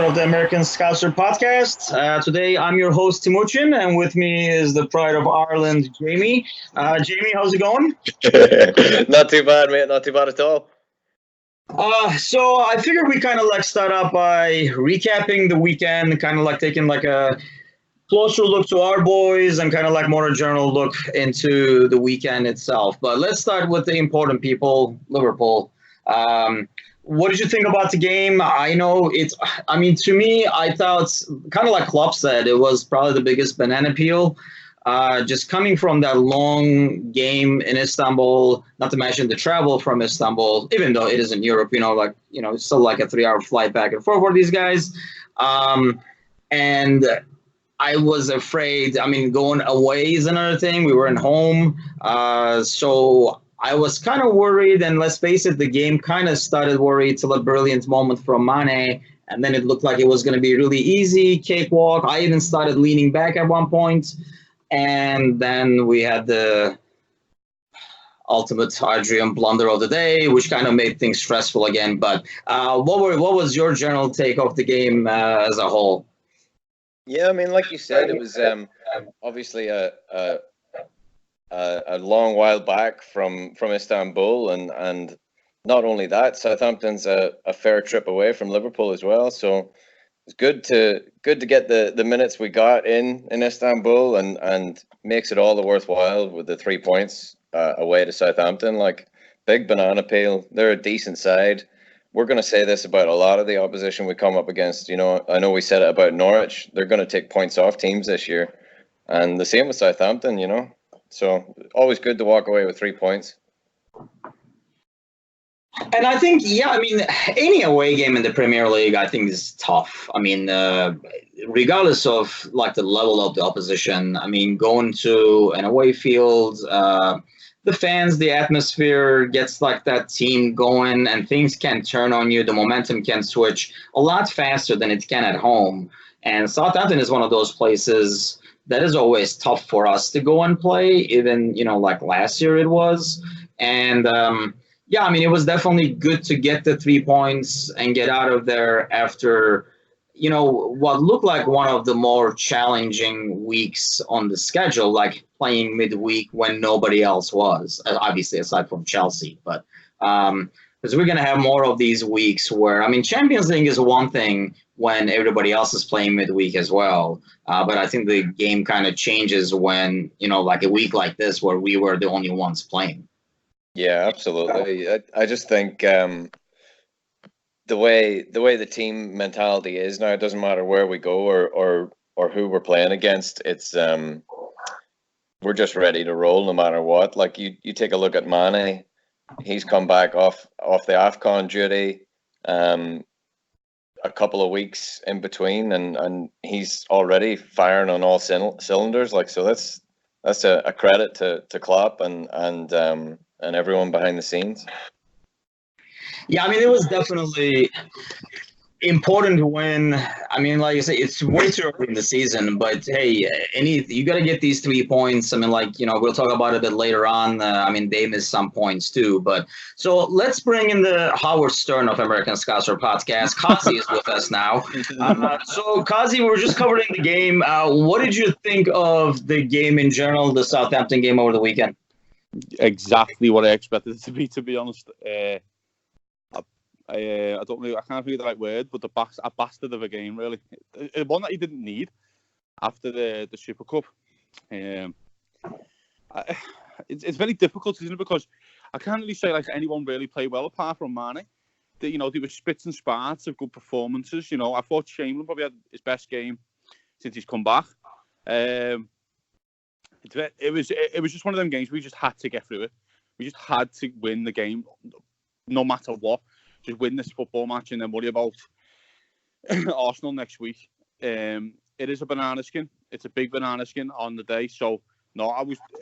episode of the American Scouser podcast. Today, I'm your host, Timucin, and with me is the pride of Ireland, Jamie. Jamie, how's it going? Not too bad, mate. Not too bad at all. So I figured we kind of start out by recapping the weekend, kind of taking a closer look to our boys and kind of more a general look into the weekend itself. But let's start with the important people, Liverpool. What did you think about the game? To me, I thought, kind of like Klopp said, it was probably the biggest banana peel. Just coming from that long game in Istanbul, not to mention the travel from Istanbul, even though it is in Europe, it's still like a 3-hour flight back and forth for these guys. And I was afraid, going away is another thing. We weren't home. So I was kind of worried, and let's face it, the game kind of started worried till a brilliant moment from Mane, and then it looked like it was going to be really easy, cakewalk. I even started leaning back at one point, and then we had the ultimate Adrian blunder of the day, which kind of made things stressful again. But what was your general take of the game as a whole? Yeah, like you said, it was obviously a long while back from Istanbul, and not only that, Southampton's a fair trip away from Liverpool as well. So it's good to get the minutes we got in Istanbul, and makes it all the worthwhile with the 3 points away to Southampton. Big banana peel. They're a decent side. We're going to say this about a lot of the opposition we come up against. I know we said it about Norwich. They're going to take points off teams this year, and the same with Southampton. So always good to walk away with 3 points. And I think, any away game in the Premier League, I think is tough. Regardless of the level of the opposition, going to an away field, the fans, the atmosphere gets that team going, and things can turn on you. The momentum can switch a lot faster than it can at home. And Southampton is one of those places that is always tough for us to go and play, even, like last year it was. And, it was definitely good to get the 3 points and get out of there after, what looked like one of the more challenging weeks on the schedule, playing midweek when nobody else was, obviously aside from Chelsea. But because we're going to have more of these weeks where, Champions League is one thing when everybody else is playing midweek as well. But I think the game kind of changes when, a week like this where we were the only ones playing. Yeah, absolutely. I just think the way the team mentality is now, it doesn't matter where we go or who we're playing against. It's we're just ready to roll no matter what. You take a look at Mane. He's come back off the AFCON duty. A couple of weeks in between, and he's already firing on all cylinders. So that's a credit to Klopp and everyone behind the scenes. Yeah, it was definitely important to win. Like I say, it's way too early in the season, but hey, you got to get these 3 points. We'll talk about it a bit later on. They missed some points too, but so let's bring in the Howard Stern of American Scouser podcast. Cozzy is with us now. So Cozzy, we're just covering the game. What did you think of the game in general, the Southampton game over the weekend? Exactly what I expected it to be honest. I don't really, I can't think of the right word, but a bastard of a game, really. One that he didn't need after the Super Cup. It's very difficult, isn't it? Because I can't really say anyone really played well apart from Mane. There were spits and sparks of good performances. I thought Chamberlain probably had his best game since he's come back. It was just one of them games we just had to get through it. We just had to win the game, no matter what. Just win this football match and then worry about Arsenal next week. It is a banana skin. It's a big banana skin on the day. So no,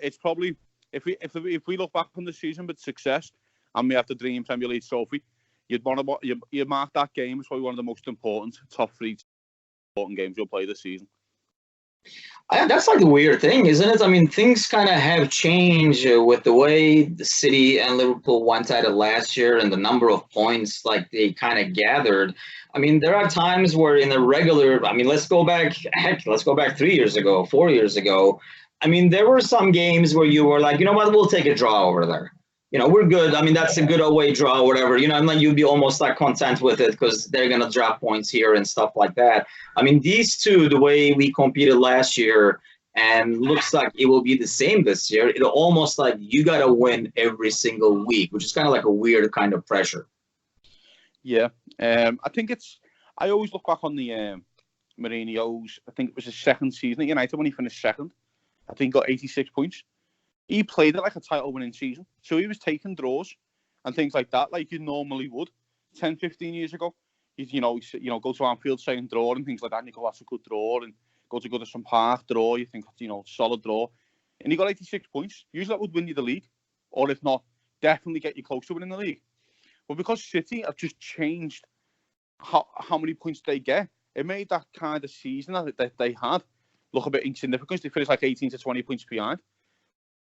it's probably if we look back on the season with success and we have the dream Premier League trophy, you'd mark that game as probably one of the most important top 3 important games you'll play this season. That's like the weird thing, isn't it? I mean, things kind of have changed with the way the City and Liverpool went at it last year and the number of points like they kind of gathered. I mean, there are times where in a regular, I mean, let's go back 3 years ago, 4 years ago. I mean, there were some games where you were like, you know what, we'll take a draw over there. We're good. I mean, that's a good away draw or whatever, and then you'd be almost like content with it because they're going to drop points here and stuff like that. I mean, these two, the way we competed last year, and looks like it will be the same this year. It almost like you got to win every single week, which is kind of like a weird kind of pressure. Yeah, I think I always look back on the Mourinho's. I think it was his second season at United when he finished second. I think he got 86 points. He played it like a title-winning season, so he was taking draws and things like that, like you normally would 10, 15 years ago. He's, go to Anfield saying draw and things like that, and you go, that's a good draw, and go to Goodison Park, draw, you think, solid draw. And he got 86 points. Usually that would win you the league, or if not, definitely get you close to winning the league. But because City have just changed how many points they get, it made that kind of season that they had look a bit insignificant. They finished like 18 to 20 points behind.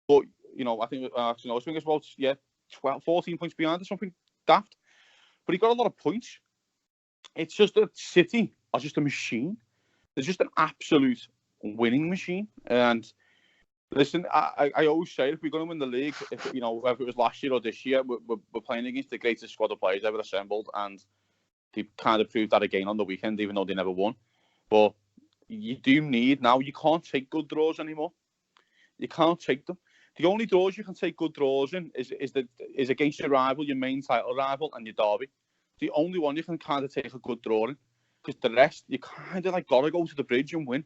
But, I think as well, 12, 14 points behind or something daft. But he got a lot of points. It's just that City are just a machine. They're just an absolute winning machine. And listen, I always say, if we're going to win the league, whether it was last year or this year, we're playing against the greatest squad of players ever assembled. And they kind of proved that again on the weekend, even though they never won. But you do need now, you can't take good draws anymore. You can't take them. The only draws you can take good draws in is against your rival, your main title rival, and your derby. The only one you can kind of take a good draw in, because the rest you kind of like gotta go to the bridge and win.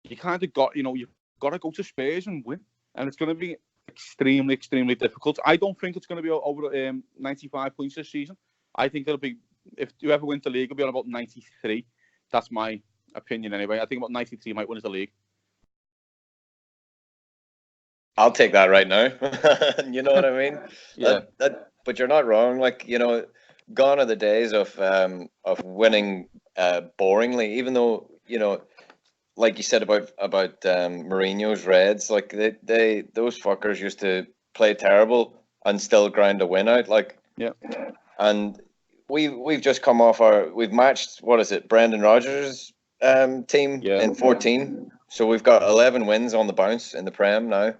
You kind of you've got to go to Spurs and win, and it's going to be extremely, extremely difficult. I don't think it's going to be over 95 points this season. I think it'll be, if whoever wins the league, it'll be on about 93. That's my opinion anyway. I think about 93 might win the league. I'll take that right now. You know what I mean? Yeah. But you're not wrong. Like, gone are the days of winning boringly. Even though, like you said about Mourinho's Reds, like they those fuckers used to play terrible and still grind a win out. Like, yeah. And we've just come off we've matched, what is it, Brendan Rodgers' team in 14. So we've got 11 wins on the bounce in the Prem now.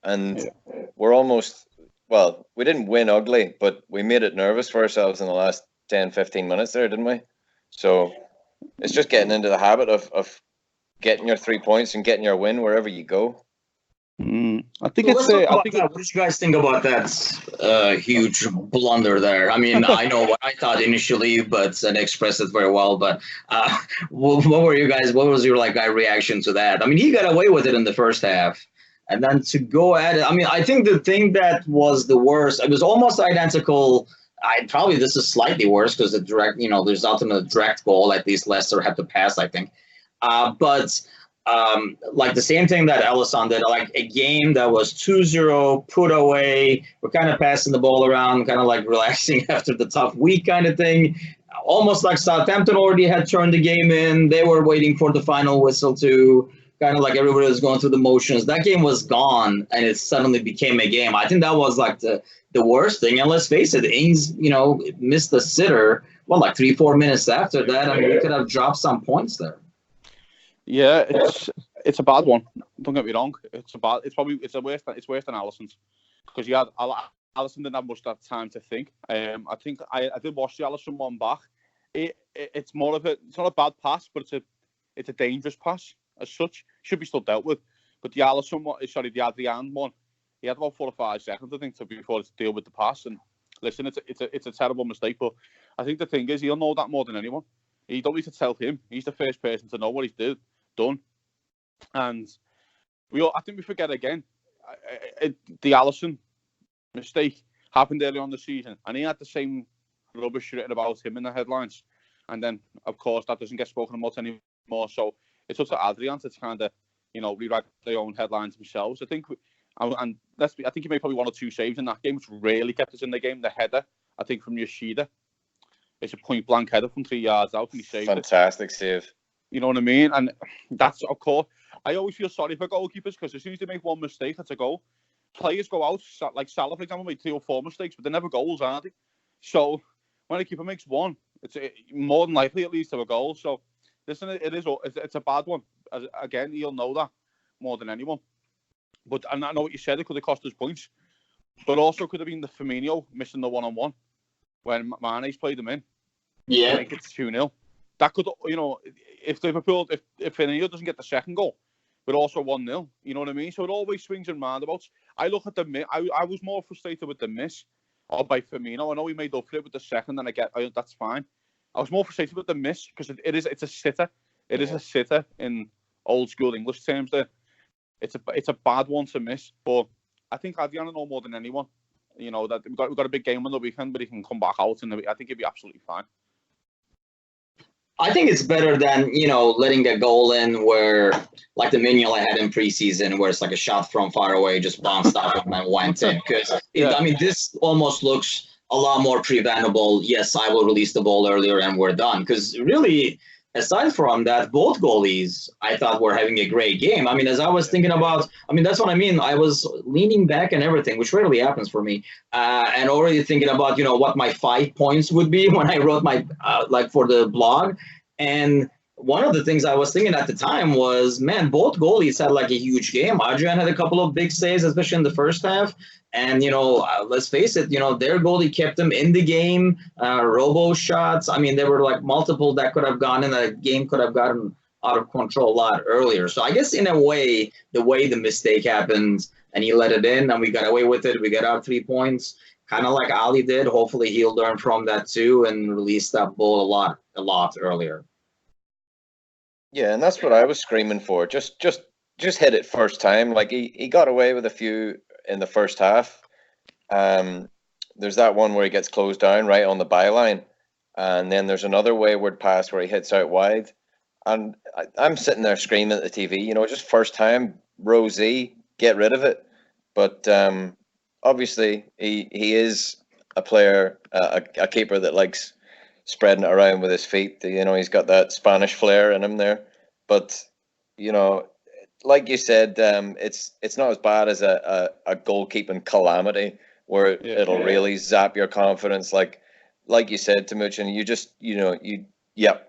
And we're almost, well, we didn't win ugly, but we made it nervous for ourselves in the last 10, 15 minutes there, didn't we? So it's just getting into the habit of getting your 3 points and getting your win wherever you go. I think what did you guys think about that huge blunder there? I mean, I know what I thought initially, but and expressed it very well. But what was your reaction to that? I mean, he got away with it in the first half. And then to go at it, I mean, I think the thing that was the worst, it was almost identical. Probably this is slightly worse because the direct, there's ultimately a direct goal. At least Leicester had to pass, I think. But the same thing that Alisson did, like a game that was 2-0, put away. We're kind of passing the ball around, kind of like relaxing after the tough week kind of thing. Almost like Southampton already had turned the game in. They were waiting for the final whistle to kind of like everybody was going through the motions. That game was gone, and it suddenly became a game. I think that was like the worst thing. And let's face it, Ings, missed the sitter, 3-4 minutes after that, and we could have dropped some points there. Yeah, it's a bad one. Don't get me wrong. It's worse than Alisson's, because Alisson didn't have much that time to think. I think I did watch the Alisson one back. It's not a bad pass, but it's a dangerous pass as such. Should be still dealt with. But the Adrian one, he had about 4 or 5 seconds, I think, before to deal with the pass. And listen, it's a terrible mistake. But I think the thing is, he'll know that more than anyone. You don't need to tell him. He's the first person to know what he's done. And I think we forget again, the Alisson mistake happened early on in the season, and he had the same rubbish written about him in the headlines. And then, of course, that doesn't get spoken about anymore. So it's up to Adrian to kind of, rewrite their own headlines themselves. I think he made probably 1 or 2 saves in that game, which really kept us in the game. The header, I think, from Yoshida. It's a point-blank header from 3 yards out, and he saved Fantastic save. You know what I mean? And that's, of course, I always feel sorry for goalkeepers because as soon as they make one mistake, that's a goal. Players go out, like Salah, for example, made 3 or 4 mistakes, but they're never goals, are they? So when a keeper makes one, it's more than likely it leads to a goal. So listen, it's a bad one. Again, you'll know that more than anyone. But and I know what you said, it could have cost us points, but also could have been the Firmino missing the one-on-one when Mane's played him in. Yeah, to make it 2-0. That could, if Liverpool, if Firmino doesn't get the second goal, but also 1-0, you know what I mean? So it always swings and roundabouts. I look at the miss. I was more frustrated with the miss by Firmino. I know he made up for it with the second, and that's fine. I was more frustrated with the miss because it's a sitter. It is a sitter in old school English terms. There, it's a bad one to miss. But I think Adrian know more than anyone. That we've got a big game on the weekend, but he can come back out, and I think he'll be absolutely fine. I think it's better than, letting a goal in where, like the Mignolet I had in preseason, where it's like a shot from far away, just bounced off and then went in. Because, this almost looks a lot more preventable. Yes, I will release the ball earlier and we're done. Because really, aside from that, both goalies, I thought, were having a great game. I mean, as I was thinking about, that's what I mean. I was leaning back and everything, which rarely happens for me, and already thinking about, what my 5 points would be when I wrote my, for the blog. And one of the things I was thinking at the time was, man, both goalies had like a huge game. Adrian had a couple of big saves, especially in the first half. And, let's face it, their goalie kept them in the game, robo shots. I mean, there were like multiple that could have gone in. The game could have gotten out of control a lot earlier. So I guess in a way, the way the mistake happened and he let it in and we got away with it, we got out 3 points, kind of like Ali did. Hopefully he'll learn from that too and release that ball a lot earlier. Yeah, and that's what I was screaming for. Just hit it first time. Like he got away with a few in the first half. There's that one where he gets closed down right on the byline, and then there's another wayward pass where he hits out wide. And I'm sitting there screaming at the TV, just first time, Rosie, get rid of it. But obviously he is a player, a keeper that likes spreading it around with his feet. He's got that Spanish flair in him there. But, like you said, it's not as bad as a goalkeeping calamity where it'll really zap your confidence. Like you said, Timucin, you just,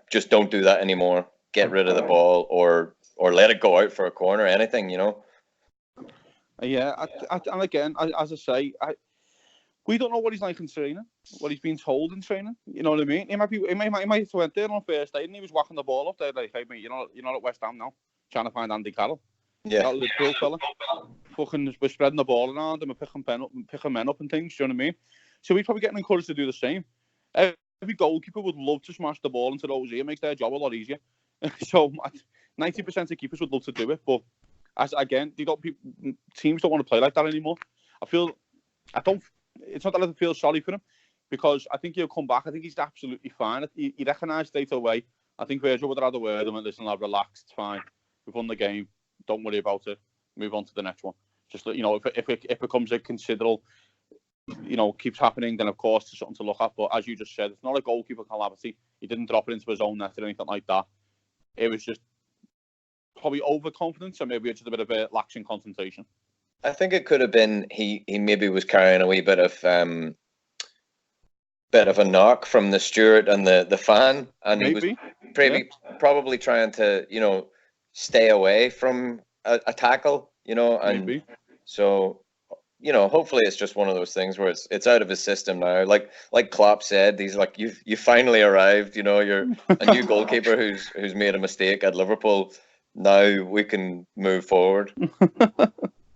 just don't do that anymore. Get rid of the ball or let it go out for a corner, anything, Yeah, and again, as I say, we don't know what he's like in training, what he's been told in training. You know what I mean? He might have went there on first day and he was whacking the ball up there like, hey, mate, you're not at West Ham now, trying to find Andy Carroll. Yeah. That Liverpool fella. Fucking, we're spreading the ball around and we're picking men up and things, do you know what I mean? So he's probably getting encouraged to do the same. Every goalkeeper would love to smash the ball into those. It makes their job a lot easier. So 90% of keepers would love to do it, but teams don't want to play like that anymore. It's not that I feel sorry for him because I think he'll come back. I think he's absolutely fine. He recognised straight away. I think Virgil would have had a word and went, listen, I'll relax. It's fine. We've won the game. Don't worry about it. Move on to the next one. Just, if it becomes a considerable, keeps happening, then of course there's something to look at. But as you just said, it's not a goalkeeper calamity. He didn't drop it into his own net or anything like that. It was just probably overconfidence and maybe just a bit of a lax in concentration. I think it could have been he maybe was carrying a wee bit of a knock from the steward and the fan, and maybe. He was probably trying to stay away from a tackle, and maybe. So hopefully it's just one of those things where it's out of his system now. Like Klopp said, he's like, you finally arrived. You're a new goalkeeper who's made a mistake at Liverpool. Now we can move forward.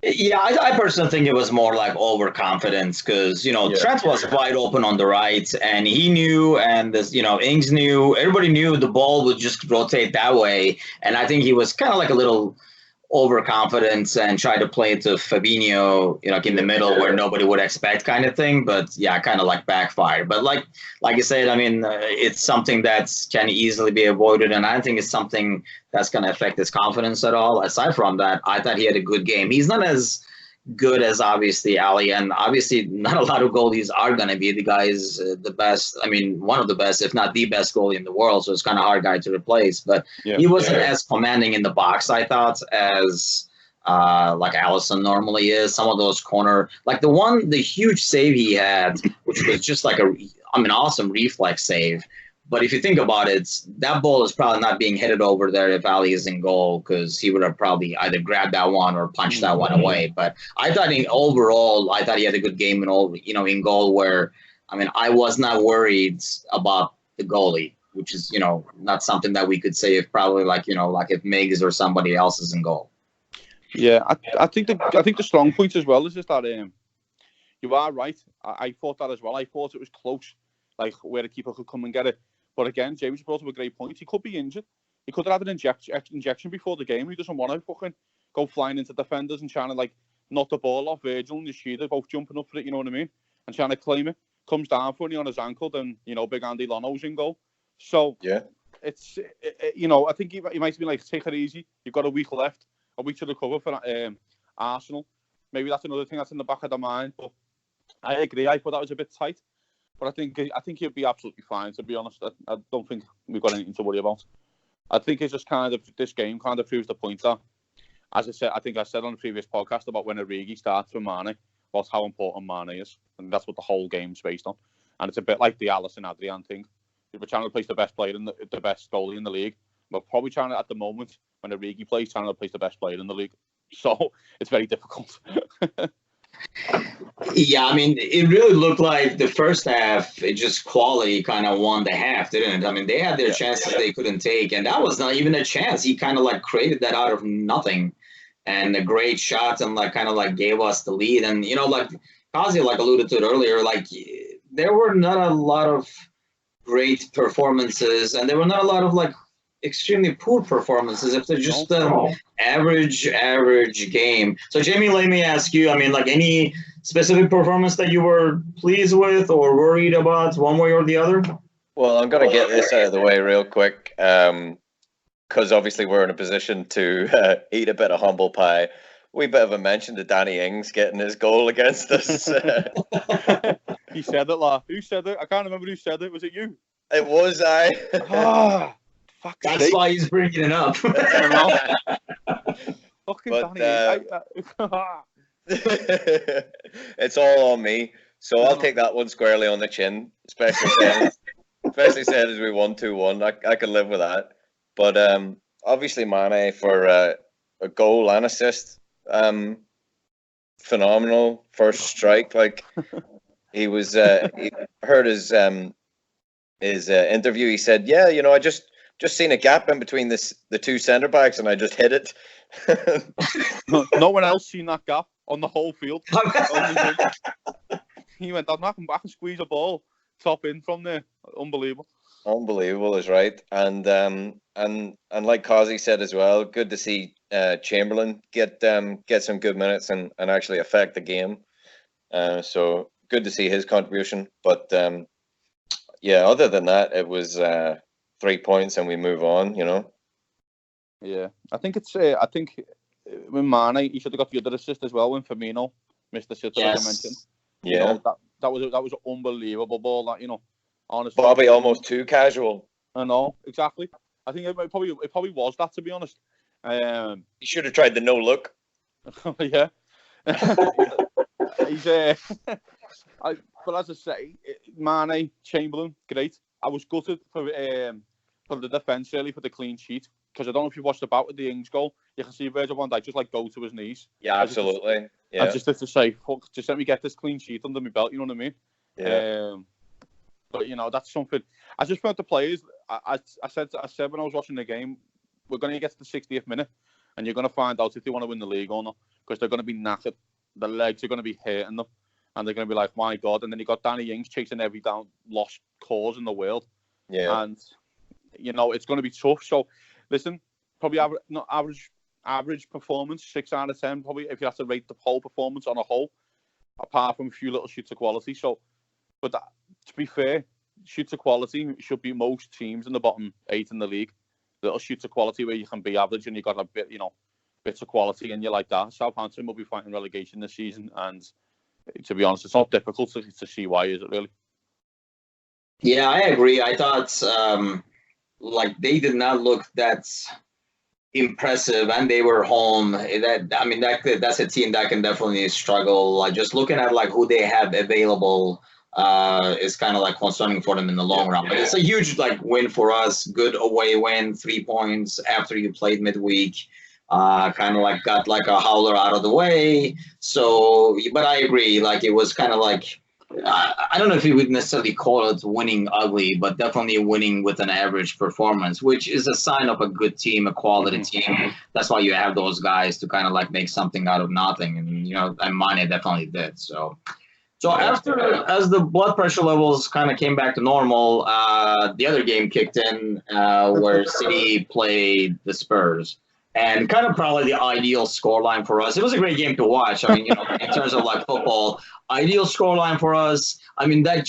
Yeah, I personally think it was more like overconfidence because, Trent was wide open on the right and he knew and this, Ings knew, everybody knew the ball would just rotate that way. And I think he was kind of like a little overconfident and tried to play it to Fabinho, like in the middle where nobody would expect kind of thing. But yeah, kind of like backfired. But like you said, it's something that can easily be avoided. And I don't think it's something that's going to affect his confidence at all. Aside from that, I thought he had a good game. He's not as good as obviously Ali, and obviously not a lot of goalies are going to be. The guy is the best. I mean, one of the best, if not the best goalie in the world. So it's kind of hard guy to replace. But he wasn't as commanding in the box, I thought, as like Allison normally is. Some of those corner, like the huge save he had, which was just like awesome reflex save. But if you think about it, that ball is probably not being headed over there if Ali is in goal, because he would have probably either grabbed that one or punched that one away. But I thought overall, I thought he had a good game in goal where, I mean, I was not worried about the goalie, which is, not something that we could say if probably like if Miggs or somebody else is in goal. Yeah, I think the strong point as well is just that you are right. I thought that as well. I thought it was close, like where a keeper could come and get it. But again, James brought up a great point. He could be injured. He could have had an injection before the game. He doesn't want to fucking go flying into defenders and trying to like knock the ball off Virgil and Yoshida, both jumping up for it, you know what I mean? And trying to claim it. Comes down funny on his ankle, then, big Andy Lono's in goal. So, yeah, it's, I think he might be like, take it easy. You've got a week left, a week to recover for Arsenal. Maybe that's another thing that's in the back of the mind. But I agree. I thought that was a bit tight. But I think he'll be absolutely fine, to be honest. I don't think we've got anything to worry about. I think it's just this game kind of proves the point that, as I said, I think I said on the previous podcast about when Origi starts for Mane, about how important Mane is. And that's what the whole game's based on. And it's a bit like the Alisson Adrian thing. If we're trying to replace the best player the best goalie in the league, we're probably trying to, at the moment, when Origi plays, trying to replace the best player in the league. So it's very difficult. Yeah, I mean, it really looked like the first half, it just quality kind of won the half, didn't it? I mean, they had their chances they couldn't take, and that was not even a chance. He kind of like created that out of nothing, and a great shot, and like kind of like gave us the lead. And like Cozzy like alluded to it earlier, like there were not a lot of great performances, and there were not a lot of like extremely poor performances. If they're just average game. So Jamie, let me ask you, I mean, like any specific performance that you were pleased with or worried about one way or the other? Well, I'm going to get this out of the way real quick, because obviously we're in a position to eat a bit of humble pie. We bit of a mention to Danny Ings getting his goal against us. He said it, La. Who said it? I can't remember who said it. Was it you? It was I. That's why he's bringing it up. Fucking Danny. It's all on me, so I'll take that one squarely on the chin. Especially said as we won 2-1. I can live with that. But obviously Mane for a goal and assist, phenomenal first strike. Like he was, he heard his interview. He said, "Yeah, I just seen a gap in between the two centre backs, and I just hit it." No one else seen that gap on the whole field. He went, I can squeeze a ball top in from there. Unbelievable. Unbelievable is right. And like Cozzy said as well, good to see Chamberlain get some good minutes and actually affect the game. So good to see his contribution. But yeah, other than that, it was 3 points and we move on, Yeah, I think it's. I think with Mane, he should have got the other assist as well when Firmino missed the sitter, like I mentioned. Yeah, that was an unbelievable ball. That honestly, probably almost too casual. I know exactly. I think it probably was that, to be honest. He should have tried the no look. Yeah. He's but as I say, Mane, Chamberlain, great. I was gutted for the defence really for the clean sheet, because I don't know if you watched the bout with the Ings goal. You can see Virgil van Dijk just like go to his knees. Yeah, absolutely. And just to say, fuck, just let me get this clean sheet under my belt. You know what I mean? Yeah. But that's something. I just felt the players. I said when I was watching the game, we're going to get to the 60th minute, and you're going to find out if they want to win the league or not, because they're going to be knackered. The legs are going to be hurting them, and they're going to be like, my God. And then you got Danny Ings chasing every lost cause in the world. Yeah. And it's going to be tough. So listen, probably average performance, 6 out of 10. Probably if you have to rate the whole performance on a whole, apart from a few little shoots of quality. So, but to be fair, shoots of quality should be most teams in the bottom 8 in the league. Little shoots of quality where you can be average and you got a bit, bits of quality in you like that. Southampton will be fighting relegation this season, and to be honest, it's not difficult to see why, is it really? Yeah, I agree. I thought like they did not look that impressive, and they were home. That's a team that can definitely struggle. Like just looking at like who they have available is kind of like concerning for them in the long run. But it's a huge like win for us. Good away win, 3 points after you played midweek. Kind of like got like a howler out of the way. So, but I agree. Like it was kind of like. I don't know if you would necessarily call it winning ugly, but definitely winning with an average performance, which is a sign of a good team, a quality team. That's why you have those guys to kind of like make something out of nothing. And, and Mane definitely did. So as the blood pressure levels kind of came back to normal, the other game kicked in where City played the Spurs. And kind of probably the ideal scoreline for us. It was a great game to watch. I mean, in terms of like football, ideal scoreline for us. I mean, that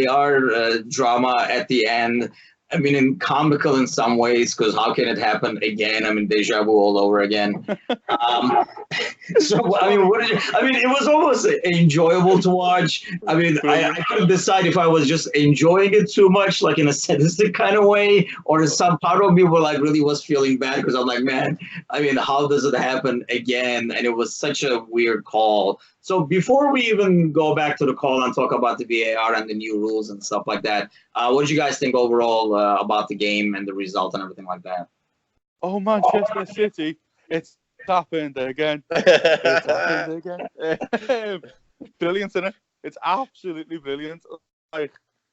VAR drama at the end. I mean, comical in some ways, because how can it happen again? I mean, deja vu all over again. So, I mean, it was almost enjoyable to watch. I mean, I couldn't decide if I was just enjoying it too much, like in a sadistic kind of way, or some part of me really was feeling bad because I'm like, man, I mean, how does it happen again? And it was such a weird call. So before we even go back to the call and talk about the VAR and the new rules and stuff like that, what did you guys think overall about the game and the result and everything like that? Oh, Manchester City, it's happened again. It's happened again. Brilliant, isn't it? It's absolutely brilliant. Like,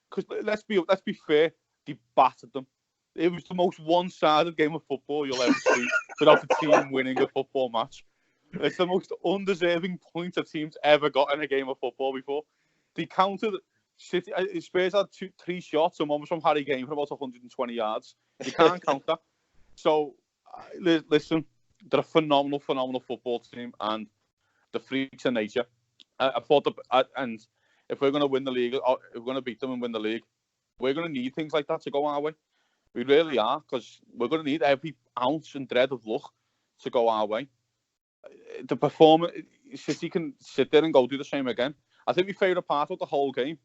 because let's be fair, they battered them. It was the most one-sided game of football you'll ever see without the team winning a football match. It's the most undeserving point a team's ever got in a game of football before. They counted City. Spurs had 3 shots, and one was from Harry Kane for about 120 yards. You can't count that. So, listen, they're a phenomenal football team, and the freaks of nature. I thought and if we're going to win the league, or if we're going to beat them and win the league, we're going to need things like that to go our way. We really are, because we're going to need every ounce and dread of luck to go our way. The performance, City can sit there and go do the same again. I think my favourite part of the whole game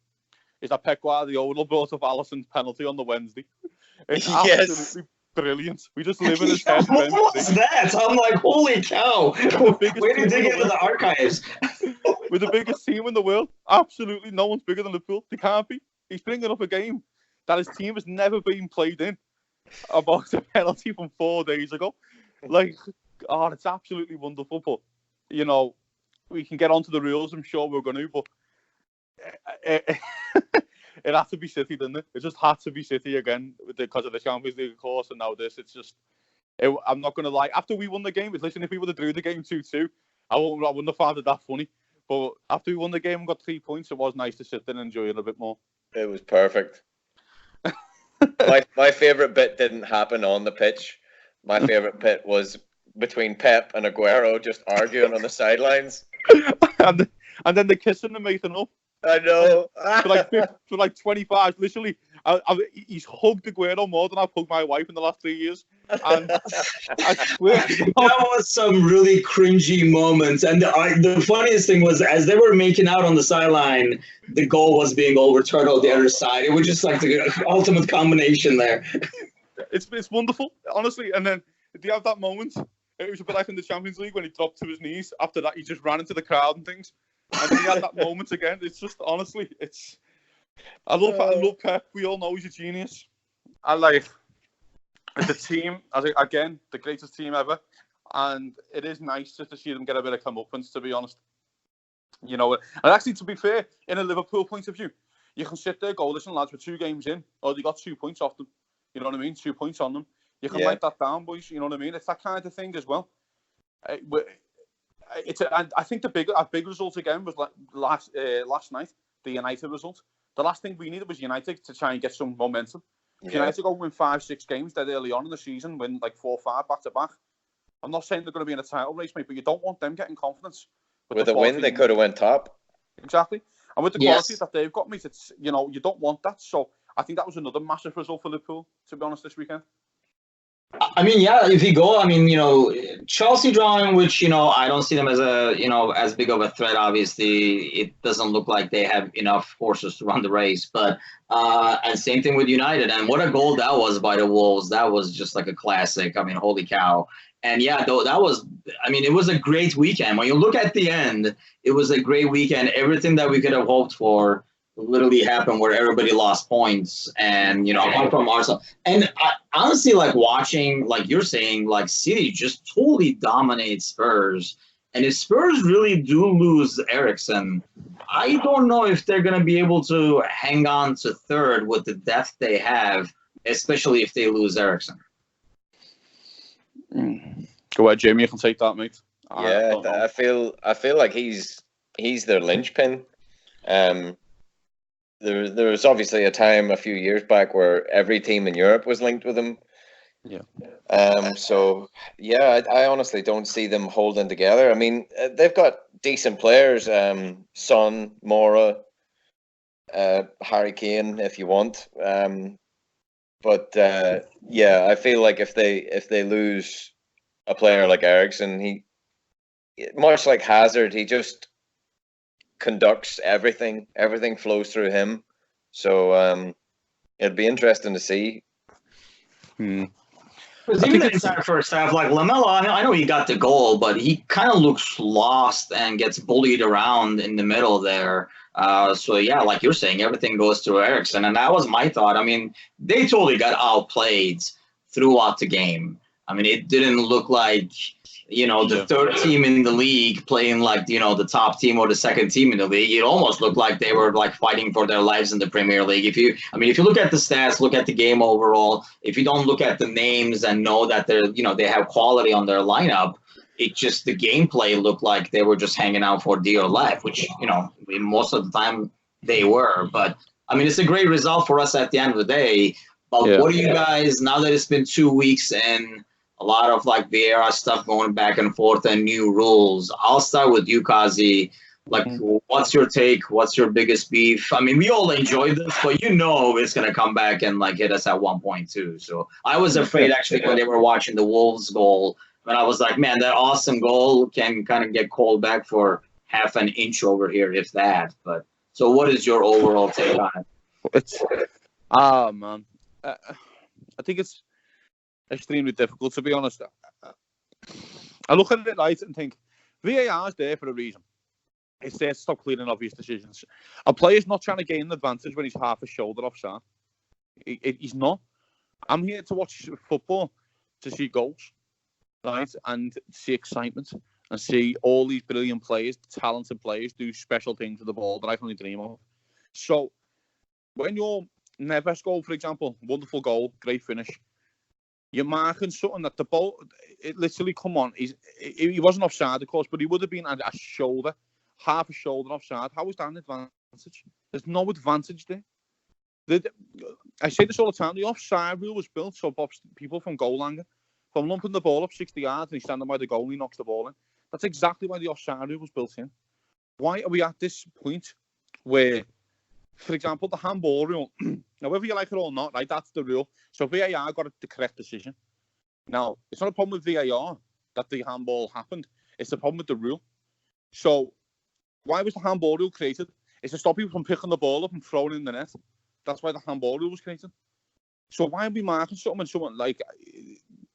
is that Pep Guardiola brought up Alisson's penalty on the Wednesday. It's absolutely brilliant. We just live in his head. What was that? I'm like, holy cow. Where did they get into the archives? We're the biggest team in the world. Absolutely. No one's bigger than Liverpool. They can't be. He's bringing up a game that his team has never been played in about a penalty from 4 days ago. Like, oh, it's absolutely wonderful. But, we can get onto the rules. I'm sure we're going to. But it had to be City, didn't it? It just had to be City again because of the Champions League, of course. And now this, it's just... I'm not going to lie. After we won the game, listen, if we would have drew the game 2-2, I wouldn't have found it that funny. But after we won the game and got 3 points, it was nice to sit there and enjoy it a bit more. It was perfect. My favourite bit didn't happen on the pitch. My favourite bit was between Pep and Aguero just arguing on the sidelines. and then the kissing and making up. I know. for like 25, literally, he's hugged Aguero more than I've hugged my wife in the last 3 years. And I swear, that was some really cringy moments. And the funniest thing was, as they were making out on the sideline, the goal was being overturned on the other side. It was just like the ultimate combination there. It's wonderful, honestly. And then, do you have that moment? It was a bit like in the Champions League when he dropped to his knees. After that, he just ran into the crowd and things. And then he had that moment again. It's just, honestly, I love Pep. We all know he's a genius. I like the team, again, the greatest team ever. And it is nice just to see them get a bit of comeuppance, to be honest. And actually, to be fair, in a Liverpool point of view, you can sit there, go, listen, lads, we're 2 games in, or they got 2 points off them. You know what I mean? 2 points on them. You can write that down, boys. You know what I mean? It's that kind of thing as well. I think our big result again was last night, the United result. The last thing we needed was United to try and get some momentum. If United go win 5-6 games dead early on in the season, win like 4 or 5 back to back. I'm not saying they're going to be in a title race, mate, but you don't want them getting confidence. With a win, they could have went top. Exactly. And with the quality that they've got, mate, it's, you don't want that. So I think that was another massive result for Liverpool, to be honest, this weekend. I mean, yeah, if you go, I mean, Chelsea drawing, which, I don't see them as as big of a threat. Obviously, it doesn't look like they have enough horses to run the race. But, and same thing with United. And what a goal that was by the Wolves. That was just like a classic. I mean, holy cow. And yeah, though that was, I mean, it was a great weekend. When you look at the end, it was a great weekend. Everything that we could have hoped for literally happened where everybody lost points. And, apart from Arsenal. And honestly, like watching, like you're saying, like City just totally dominates Spurs. And if Spurs really do lose Eriksen, I don't know if they're going to be able to hang on to third with the depth they have, especially if they lose Eriksen. Go ahead, Jamie. You can take that, mate. Yeah, I feel like he's their linchpin. There was obviously a time a few years back where every team in Europe was linked with him. Yeah. So yeah, I honestly don't see them holding together. I mean, they've got decent players. Son, Mora, Harry Kane, if you want. But yeah, I feel like if they lose a player like Eriksen, he, much like Hazard, he just conducts everything. Everything flows through him. So it'll be interesting to see. Because even the entire first half, like Lamela, I know he got the goal, but he kind of looks lost and gets bullied around in the middle there. So yeah, like you're saying, everything goes through Eriksen, and that was my thought. I mean, they totally got outplayed throughout the game. I mean, it didn't look like the third team in the league playing like the top team or the second team in the league. It almost looked like they were like fighting for their lives in the Premier League. If you look at the stats, look at the game overall, if you don't look at the names and know that they're they have quality on their lineup, it just the gameplay looked like they were just hanging out for dear life, which most of the time they were. But I mean, it's a great result for us at the end of the day. But what do you guys, now that it's been 2 weeks and a lot of like VAR stuff going back and forth and new rules. I'll start with you, Cozzy. Like, what's your take? What's your biggest beef? I mean, we all enjoyed this, but it's going to come back and like hit us at one point too. So I was afraid actually when they were watching the Wolves goal, when I was like, man, that awesome goal can kind of get called back for half an inch over here, if that. But so what is your overall take on it? Man, I think it's extremely difficult, to be honest. I look at it right and think VAR is there for a reason. It's there to stop clearing obvious decisions. A player's not trying to gain an advantage when he's half a shoulder offside. He's not. I'm here to watch football, to see goals, right, and see excitement, and see all these brilliant players, talented players, do special things with the ball that I can only dream of. So when you're Neves goal, for example, wonderful goal, great finish. You're marking something that the ball, it literally, come on, he wasn't offside, of course, but he would have been a shoulder, half a shoulder offside. How is that an advantage? There's no advantage there. I say this all the time, the offside rule was built so people from goal line, from lumping the ball up 60 yards and he's standing by the goal and he knocks the ball in. That's exactly why the offside rule was built in. Why are we at this point where, for example, the handball rule, now whether you like it or not, right, that's the rule. So VAR got the correct decision. Now, it's not a problem with VAR that the handball happened. It's the problem with the rule. So why was the handball rule created? It's to stop people from picking the ball up and throwing it in the net. That's why the handball rule was created. So why are we marking something like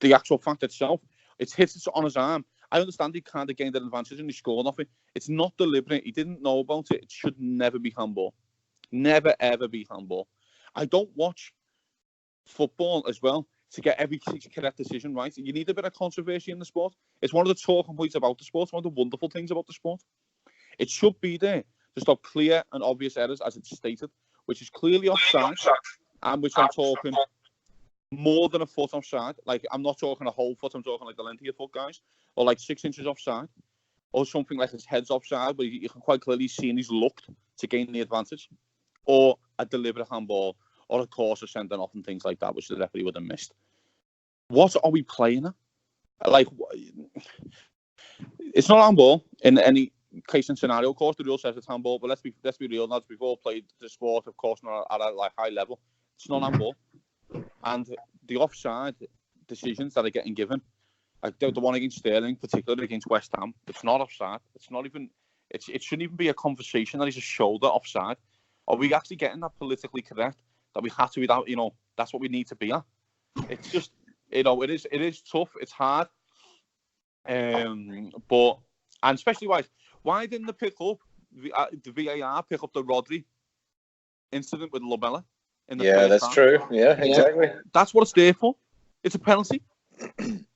the actual fact itself? It's hit it on his arm. I understand he kind of gained an advantage and he scored off it. It's not deliberate. He didn't know about it. It should never be handball. Never, ever be handball. I don't watch football as well to get every correct decision right. You need a bit of controversy in the sport. It's one of the talking points about the sport. It's one of the wonderful things about the sport. It should be there to stop clear and obvious errors, as it's stated, which is clearly offside, and which I'm talking more than a foot offside. Like, I'm not talking a whole foot, I'm talking like the length of your foot, guys, or like 6 inches offside, or something like his head's offside, but you can quite clearly see he's looked to gain the advantage, or a deliberate handball, or a course of sending off and things like that, which the referee would have missed. What are we playing at? Like, it's not handball in any case and scenario. Of course, the rule says it's handball, but let's be real, lads. We've all played the sport, of course, not at a like high level. It's not handball, and the offside decisions that are getting given. Like the one against Sterling, particularly against West Ham, it's not offside. It's not even. It shouldn't even be a conversation that he's a shoulder offside. Are we actually getting that politically correct? That we have to be that, that's what we need to be at. It's just, it is tough. It's hard. But especially why didn't they pick up the VAR pick up the Rodri incident with Lamella? Yeah, that's true. Yeah, exactly. That's what it's there for. It's a penalty.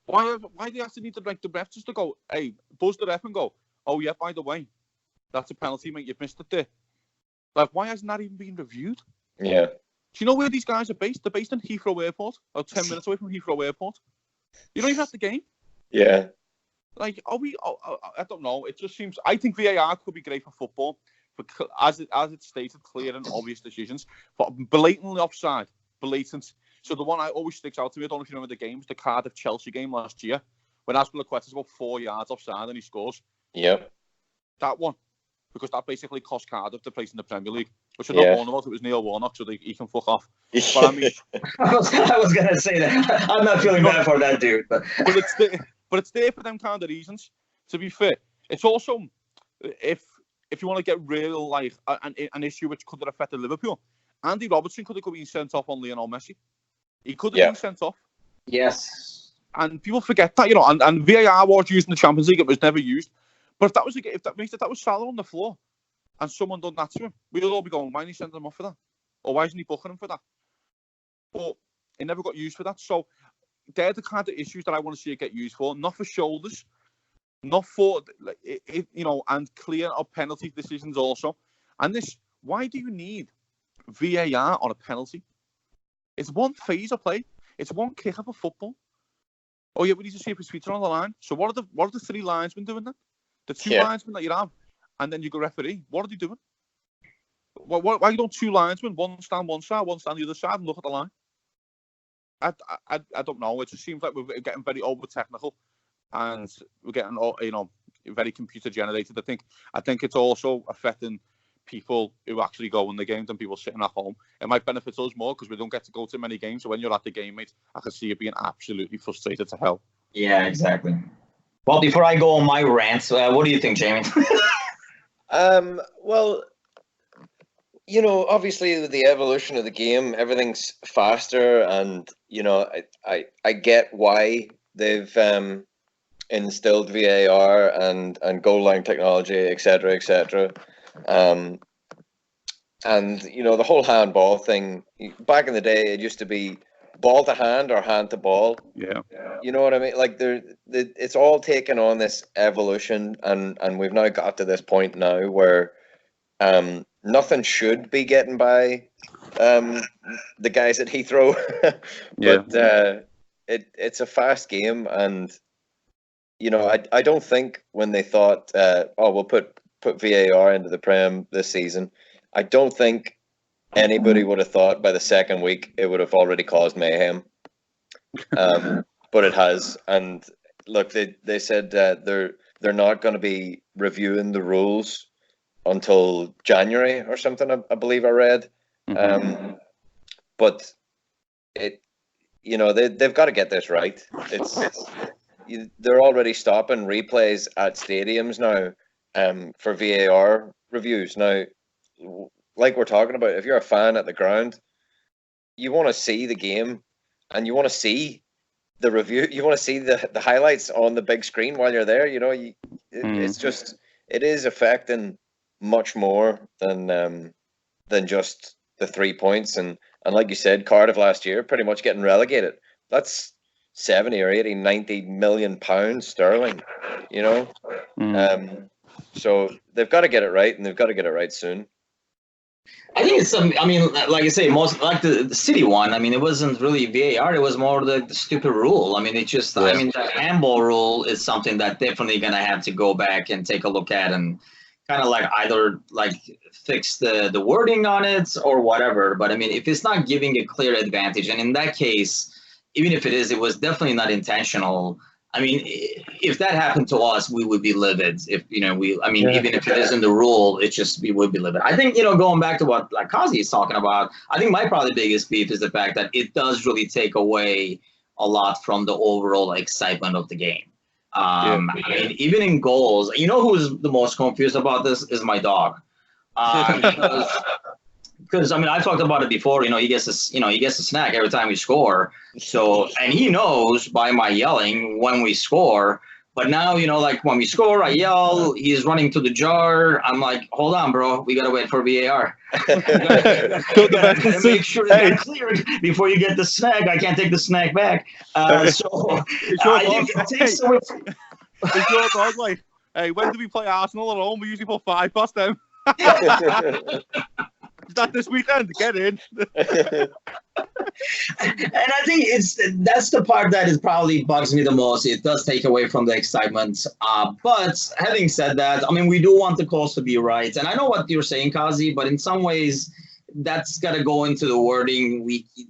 Why do you actually need to break the ref just to go, hey, buzz the ref and go, oh yeah, by the way, that's a penalty, mate. You've missed it there. Like, why hasn't that even been reviewed? Yeah. Do you know where these guys are based? They're based in Heathrow Airport, or 10 minutes away from Heathrow Airport. You don't even have the game. Yeah. Like, are we? I don't know. It just seems. I think VAR could be great for football, as it stated, clear and obvious decisions. But blatantly offside, blatant. So the one I always sticks out to me. I don't know if you remember the games, the Cardiff Chelsea game last year, when Azpilicueta's about 4 yards offside and he scores. Yep. That one, because that basically cost Cardiff the place in the Premier League. Which I'm not warning about. It was Neil Warnock, so he can fuck off. But I mean, I was gonna say that. I'm not feeling bad for that dude, but it's there for them kind of reasons. To be fair, it's also if you want to get real like an issue which could have affected Liverpool, Andy Robertson could have been sent off on Lionel Messi. He could have been sent off. Yes. And people forget that, and VAR was used in the Champions League. It was never used. But if that was Salah on the floor, and someone done that to him, we'd all be going, why didn't he send him off for that? Or why isn't he booking him for that? But it never got used for that. So they're the kind of issues that I want to see it get used for. Not for shoulders, not for, and clear of penalty decisions also. And why do you need VAR on a penalty? It's one phase of play. It's one kick of a football. Oh yeah, we need to see if his feet are on the line. So what are the three linesmen doing then? The two linesmen that you have, and then you go referee. What are they doing? Why don't two linesmen, one stand one side, one stand the other side, and look at the line? I don't know. It just seems like we're getting very over technical, and we're getting very computer generated. I think it's also affecting people who actually go in the games and people sitting at home. It might benefit us more because we don't get to go to many games. So when you're at the game, mate, I can see you being absolutely frustrated to hell. Yeah, exactly. Well, before I go on my rant, what do you think, Jamie? Well, obviously with the evolution of the game, everything's faster, and I get why they've instilled VAR and goal line technology, etc., etc. And the whole handball thing. Back in the day, it used to be ball to hand or hand to ball. Yeah. You know what I mean? Like it's all taken on this evolution, and we've now got to this point now where nothing should be getting by the guys at Heathrow. But it's a fast game, and I don't think when they thought we'll put VAR into the Prem this season, I don't think anybody would have thought by the second week it would have already caused mayhem. But it has. And look, they said they're not going to be reviewing the rules until January or something, I believe I read. But they've got to get this right. They're already stopping replays at stadiums now for VAR reviews. Now, like we're talking about, if you're a fan at the ground, you want to see the game and you want to see the review. You want to see the highlights on the big screen while you're there. It's just, it is affecting much more than just the 3 points. And like you said, Cardiff last year pretty much getting relegated. That's 70 or 80, 90 million pounds sterling, So they've got to get it right, and they've got to get it right soon. I think it's like you say, most like the City one. I mean, it wasn't really VAR. It was more the stupid rule. I mean, it just. Yeah. I mean, the handball rule is something that definitely gonna have to go back and take a look at and kind of like either like fix the wording on it or whatever. But I mean, if it's not giving a clear advantage, and in that case, even if it was definitely not intentional. I mean, if that happened to us, we would be livid. If even if it isn't the rule, we would be livid. I think, going back to what like Cozzy is talking about, I think my probably biggest beef is the fact that it does really take away a lot from the overall excitement of the game. I Yeah. mean, even in goals, you know who's the most confused about this is my dog. Because I mean, I talked about it before. He gets a snack every time we score. So, and he knows by my yelling when we score. But now, like when we score, I yell. He's running to the jar. I'm like, hold on, bro. We gotta wait for VAR. Gotta make sure it's got cleared before you get the snack. I can't take the snack back. So I think it takes away. It's your dog, like, hey, when do we play Arsenal at home? We usually put 5 past them. Is that this weekend? Get in. And I think that's the part that is probably bugs me the most. It does take away from the excitement. But having said that, I mean, we do want the calls to be right. And I know what you're saying, Cozzy, but in some ways, that's got to go into the wording.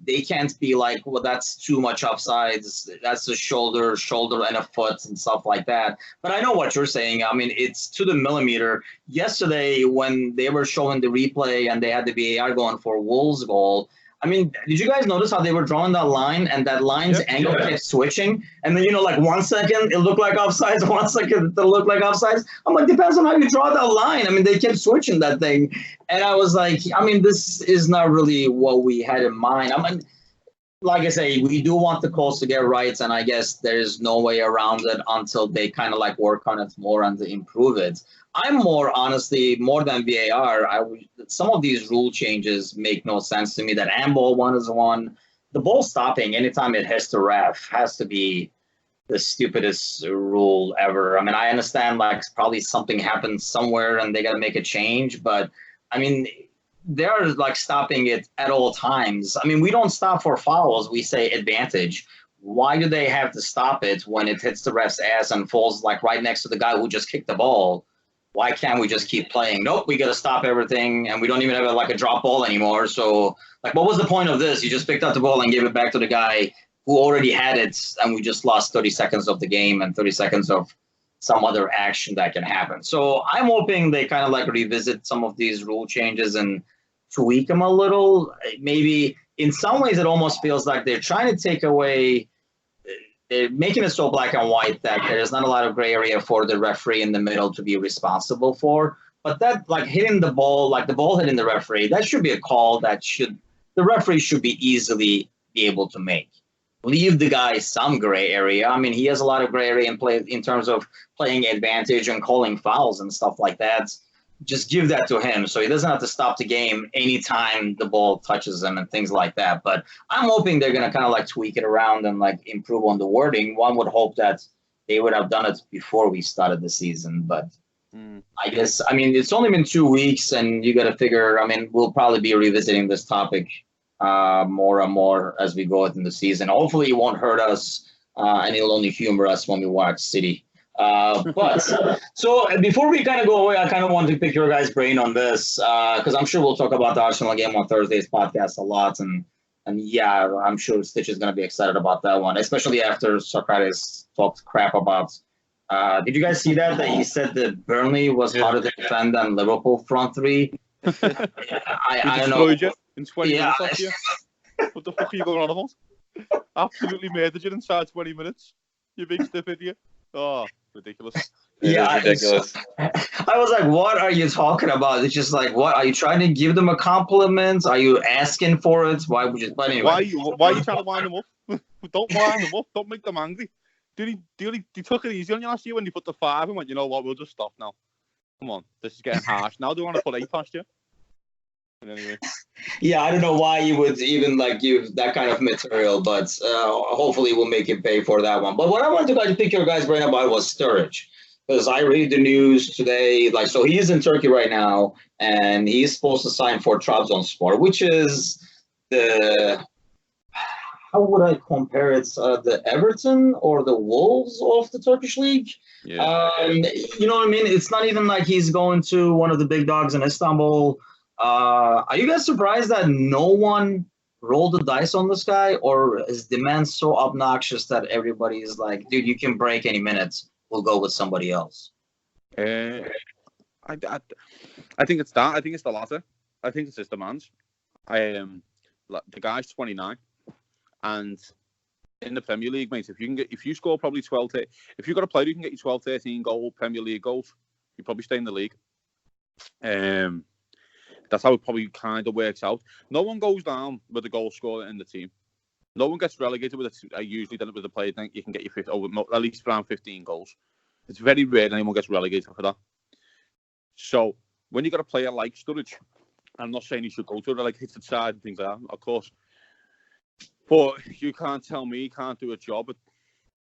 They can't be like, well, that's too much offsides. That's a shoulder, and a foot and stuff like that. But I know what you're saying. I mean, it's to the millimeter. Yesterday, when they were showing the replay and they had the VAR going for Wolves' goal, I mean, did you guys notice how they were drawing that line and that line's angle kept switching? And then, like 1 second it looked like offsides, 1 second it looked like offsides. I'm like, depends on how you draw that line. I mean, they kept switching that thing. And I was like, I mean, this is not really what we had in mind. I mean, like I say, we do want the calls to get right. And I guess there's no way around it until they kind of like work on it more and to improve it. I'm honestly, more than VAR, some of these rule changes make no sense to me. That handball one is one. The ball stopping anytime it hits the ref has to be the stupidest rule ever. I mean, I understand like probably something happened somewhere and they got to make a change, but I mean, they're like stopping it at all times. I mean, we don't stop for fouls. We say advantage. Why do they have to stop it when it hits the ref's ass and falls like right next to the guy who just kicked the ball? Why can't we just keep playing? Nope, we got to stop everything, and we don't even have a drop ball anymore. So, like, what was the point of this? You just picked up the ball and gave it back to the guy who already had it, and we just lost 30 seconds of the game and 30 seconds of some other action that can happen. So I'm hoping they kind of like revisit some of these rule changes and tweak them a little. Maybe in some ways it almost feels like they're trying to take away – they're making it so black and white that there's not a lot of gray area for the referee in the middle to be responsible for. But that, like hitting the ball, like the ball hitting the referee, that should be a call that the referee should be easily be able to make. Leave the guy some gray area. I mean, he has a lot of gray area in terms of playing advantage and calling fouls and stuff like that. Just give that to him so he doesn't have to stop the game anytime the ball touches him and things like that. But I'm hoping they're going to kind of like tweak it around and like improve on the wording. One would hope that they would have done it before we started the season. But I guess, I mean, it's only been 2 weeks and you got to figure, I mean, we'll probably be revisiting this topic more and more as we go in the season. Hopefully it won't hurt us and it'll only humor us when we watch City. But so before we kind of go away, I kind of want to pick your guys' brain on this because I'm sure we'll talk about the Arsenal game on Thursday's podcast a lot, and yeah, I'm sure Stitch is going to be excited about that one, especially after Socrates talked crap about. Did you guys see that he said that Burnley was harder to defend than Liverpool front three? I don't know. In 20 minutes off you. What the fuck are you going on about? Absolutely murdered you inside 20 minutes. You big stiff idiot. Oh, ridiculous. Yeah, ridiculous. I was like, what are you talking about? It's just like, what are you trying to give them a compliment? Are you asking for it? Why would you? But anyway, why are you trying to wind them up? Don't wind them up. Don't make them angry. They took it easy on you last year when you put the 5 and went, you know what, we'll just stop now. Come on, this is getting harsh. Now they want to put 8 past you. But anyway. Yeah, I don't know why you would even like give that kind of material, but hopefully we'll make it pay for that one. But what I wanted to pick your guys' brain about was Sturridge, because I read the news today. Like, so he's in Turkey right now, and he's supposed to sign for Trabzonspor, which is how would I compare it? The Everton or the Wolves of the Turkish League. Yeah. You know what I mean? It's not even like he's going to one of the big dogs in Istanbul. Are you guys surprised that no one rolled the dice on this guy, or is demand so obnoxious that everybody is like, dude, you can break any minutes, we'll go with somebody else? I think it's that. I think it's the latter. I think it's his demands. The guy's 29, and in the Premier League, mate, if you score probably 12, if you've got a player who can get you 12, 13 goal Premier League goals, you probably stay in the league. That's how it probably kind of works out. No one goes down with a goal scorer in the team. No one gets relegated with it. I usually done it with a player. Think you can get your at least around 15 goals. It's very rare that anyone gets relegated for that. So when you got a player like Sturridge, I'm not saying he should go to a relegated side and things like that, of course. But you can't tell me he can't do a job at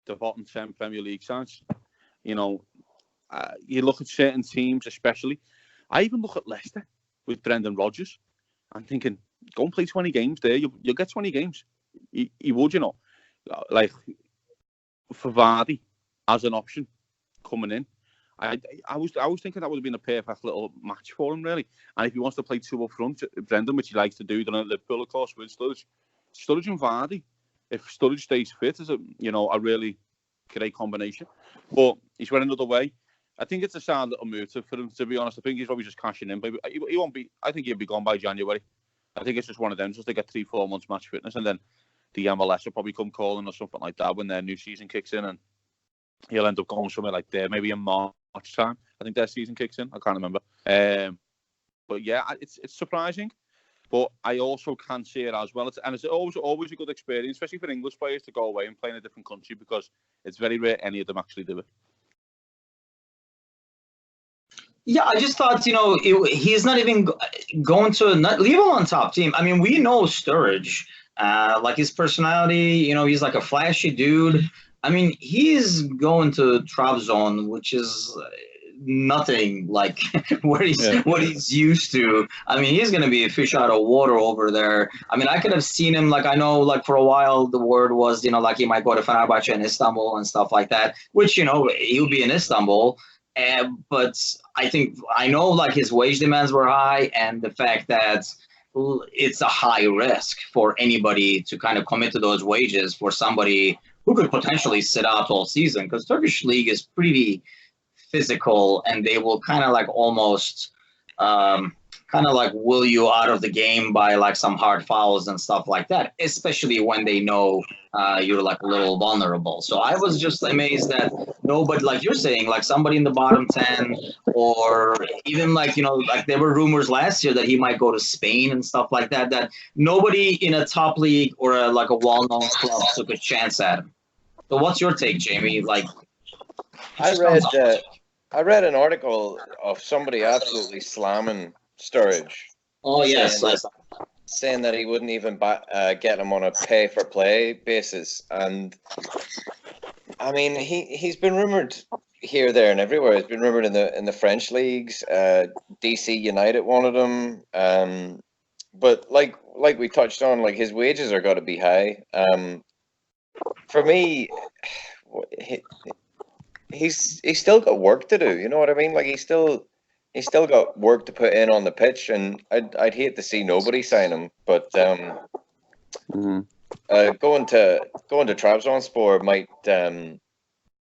the bottom 10 Premier League sides. You know, you look at certain teams, especially. I even look at Leicester with Brendan Rodgers. I'm thinking, go and play 20 games there. You'll get 20 games. He would, you know. Like, for Vardy as an option coming in, I was thinking that would have been a perfect little match for him, really. And if he wants to play two up front, Brendan, which he likes to do, then at Liverpool, of course, with Sturridge and Vardy, if Sturridge stays fit, is a really great combination. But he's went another way. I think it's a sad little move for him, to be honest. I think he's probably just cashing in. But he won't be. I think he'll be gone by January. I think it's just one of them, just to get 3-4 months match fitness, and then the MLS will probably come calling or something like that when their new season kicks in, and he'll end up going somewhere like there, maybe in March time. I think their season kicks in. I can't remember. But yeah, it's surprising. But I also can see it as well. It's always a good experience, especially for English players, to go away and play in a different country, because it's very rare any of them actually do it. Yeah, I just thought, he's not even going to leave him on top team. I mean, we know Sturridge, like his personality, he's like a flashy dude. I mean, he's going to Trabzon, which is nothing like what he's used to. I mean, he's going to be a fish out of water over there. I mean, I could have seen him, like, I know, like, for a while the word was, like he might go to Fenerbahce in Istanbul and stuff like that, which, he'll be in Istanbul. But I know, like, his wage demands were high, and the fact that it's a high risk for anybody to kind of commit to those wages for somebody who could potentially sit out all season, because Turkish League is pretty physical, and they will kind of like almost will you out of the game by like some hard fouls and stuff like that, especially when they know you're like a little vulnerable. So I was just amazed that nobody, like you're saying, like somebody in the bottom 10, or even like, like there were rumors last year that he might go to Spain and stuff like that, that nobody in a top league or a well-known club took a chance at him. So what's your take, Jamie? Like, I read an article of somebody absolutely slamming Sturridge. Oh, yes. Saying that he wouldn't even get him on a pay-for-play basis. And, I mean, he's been rumoured here, there, and everywhere. He's been rumoured in the French leagues. DC United wanted him. But, like we touched on, like, his wages are got to be high. For me, he's still got work to do. You know what I mean? Like, he's still got work to put in on the pitch, and I'd hate to see nobody sign him. But going to Trabzonspor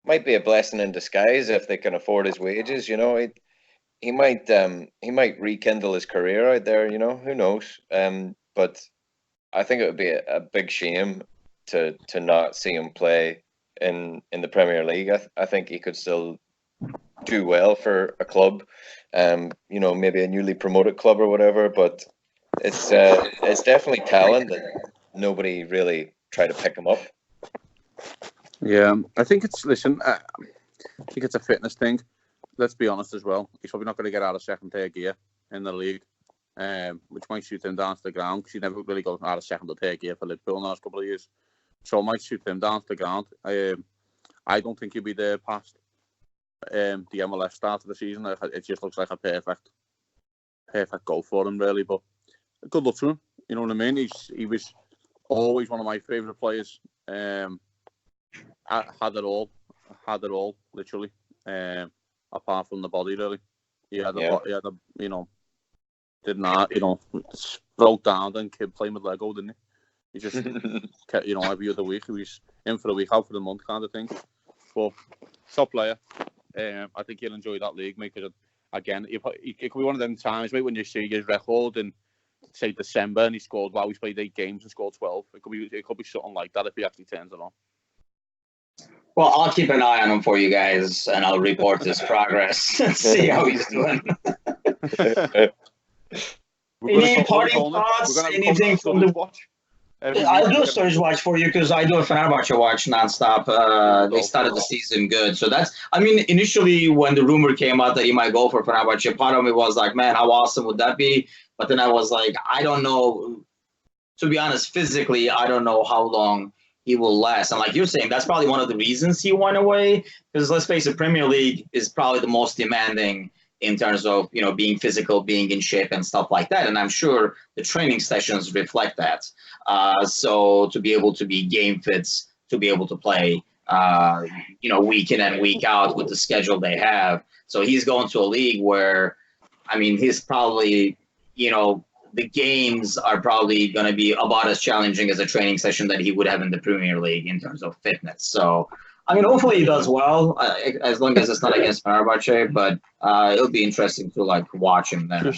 might be a blessing in disguise if they can afford his wages. He might rekindle his career out there. Who knows? But I think it would be a big shame to not see him play in the Premier League. I think he could still do well for a club, maybe a newly promoted club or whatever. But it's definitely talent that nobody really tried to pick him up. Yeah, I think it's a fitness thing. Let's be honest as well. He's probably not going to get out of second, third gear in the league, which might shoot him down to the ground, because he never really got out of second or third gear for Liverpool in the last couple of years. So it might shoot him down to the ground. I don't think he'll be there past the MLS start of the season. It just looks like a perfect goal for him, really. But good luck to him. You know what I mean? He was always one of my favourite players. I had it all, literally. Apart from the body, really. He had broke down and kid playing with Lego, didn't he? He just kept, every other week he was in for a week, out for the month, kind of thing. But top player. I think he'll enjoy that league, mate. Because again, it could be one of them times, mate, when you see his record and say December, and he scored while he's played 8 games and scored 12. It could be something like that if he actually turns it on. Well, I'll keep an eye on him for you guys, and I'll report his progress and see how he's doing. Any parting thoughts? Anything from the watch? I'll do a Sturridge watch for you because I do a Fenerbahce watch nonstop. They started the season good. So initially when the rumor came out that he might go for Fenerbahce, part of me was like, man, how awesome would that be? But then I was like, I don't know. To be honest, physically, I don't know how long he will last. And like you're saying, that's probably one of the reasons he went away. Because let's face it, Premier League is probably the most demanding in terms of, being physical, being in shape and stuff like that. And I'm sure the training sessions reflect that. So to be able to be game fits, to be able to play, week in and week out with the schedule they have. So he's going to a league where, he's probably, the games are probably going to be about as challenging as a training session that he would have in the Premier League in terms of fitness. So, hopefully he does well, as long as it's not against Fenerbahce, but it'll be interesting to watch him then.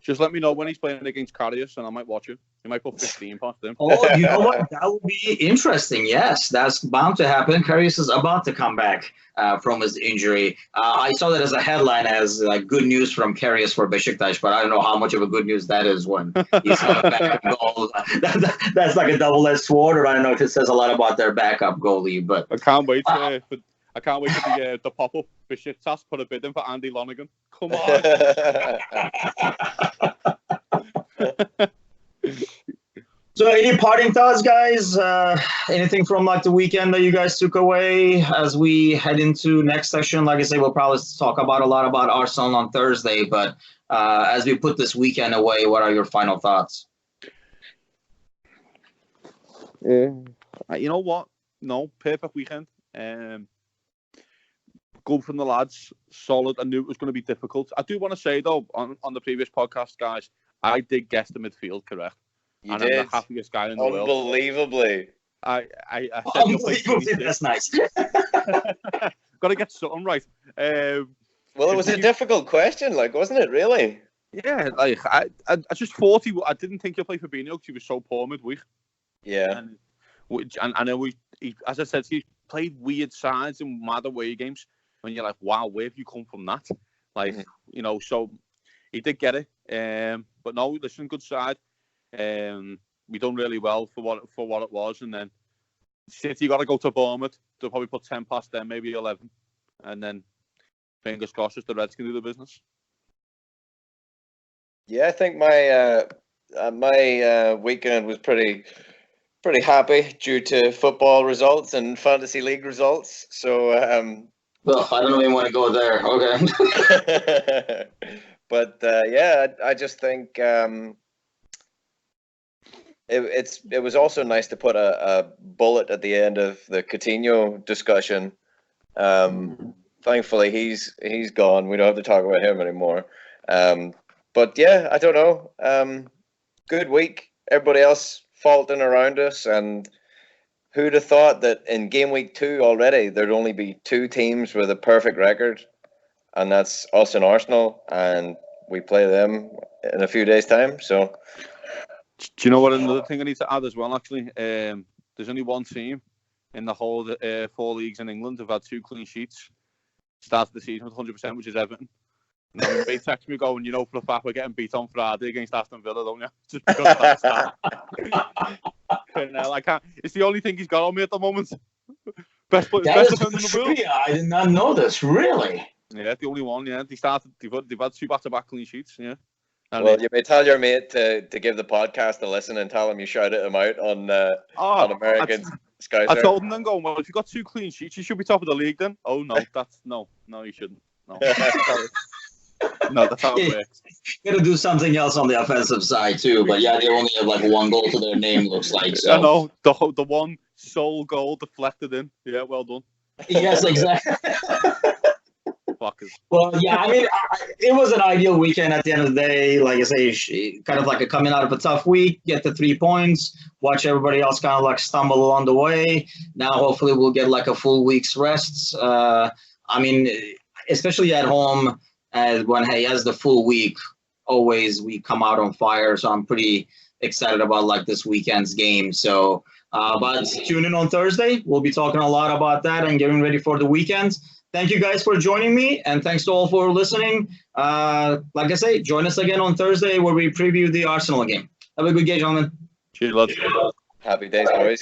Just let me know when he's playing against Karius, and I might watch him. He might put 15 past him. Oh, you know what? That would be interesting. Yes, that's bound to happen. Karius is about to come back from his injury. I saw that as a headline as good news from Karius for Besiktas, but I don't know how much of a good news that is when he's coming back and goal. That's like a double-edged sword, or I don't know if it says a lot about their backup goalie. But I can't wait for the pop-up. Besiktas put a bid in for Andy Lonergan. Come on. So any parting thoughts, guys? Anything from the weekend that you guys took away as we head into next session? Like I say, we'll probably talk about a lot about Arsenal on Thursday, but as we put this weekend away, what are your final thoughts? You know what? No, perfect weekend. Good from the lads, solid. I knew it was going to be difficult. I do want to say, though, on the previous podcast, guys, I did guess the midfield correct. You did. I'm the happiest guy in the world. Unbelievably. I said Unbelievably, that's nice. Got to get something right. Well, it was a difficult question, wasn't it, really? Yeah, I just thought I didn't think he'd play for Fabinho because he was so poor midweek. Yeah. And then as I said, he played weird sides and mad away games. When you're like, wow, where have you come from that? So he did get it. But no, listen, good side. We done really well for what it was, and then City got to go to Bournemouth. They'll probably put 10 past them, maybe 11, and then fingers crossed the Reds can do the business. Yeah, I think my weekend was pretty happy due to football results and fantasy league results. So well, I don't even want to go there. Okay. But I just think it was also nice to put a bullet at the end of the Coutinho discussion. Thankfully, he's gone. We don't have to talk about him anymore. But yeah, I don't know. Good week. Everybody else faulting around us, and who'd have thought that in game week 2 already there'd only be 2 teams with a perfect record, and that's us and Arsenal, and we play them in a few days' time. So, do you know what? Another thing I need to add as well. Actually, there's only one team in the whole 4 leagues in England who've had 2 clean sheets. Started the season with 100%, which is Everton. And then they text me going, for a fact we're getting beat on Friday against Aston Villa, don't you? Just because of that stat. I can't. It's the only thing he's got on me at the moment. Best defender in the world. I did not know this. Really? Yeah, the only one. Yeah, they've had 2 back-to-back clean sheets. Yeah. Well, you may tell your mate to give the podcast a listen and tell him you shouted him out on American Sky. I told him then, going, well, if you've got 2 clean sheets, you should be top of the league then. Oh no, you shouldn't. No. No, that's how it works. You got to do something else on the offensive side too. But yeah, they only have 1 goal to their name. Looks like. So. I know the one sole goal deflected in. Yeah, well done. Yes, exactly. Fuckers. Well, yeah, it was an ideal weekend at the end of the day. Like I say, kind of like coming out of a tough week, get the 3 points, watch everybody else kind of stumble along the way. Now, hopefully, we'll get a full week's rest. Especially at home. When he has the full week, always, we come out on fire. So I'm pretty excited about like this weekend's game. So, but tune in on Thursday. We'll be talking a lot about that and getting ready for the weekend. Thank you guys for joining me, and thanks to all for listening. Like I say, join us again on Thursday where we preview the Arsenal game. Have a good day, gentlemen. Cheers, lads. Happy days, boys.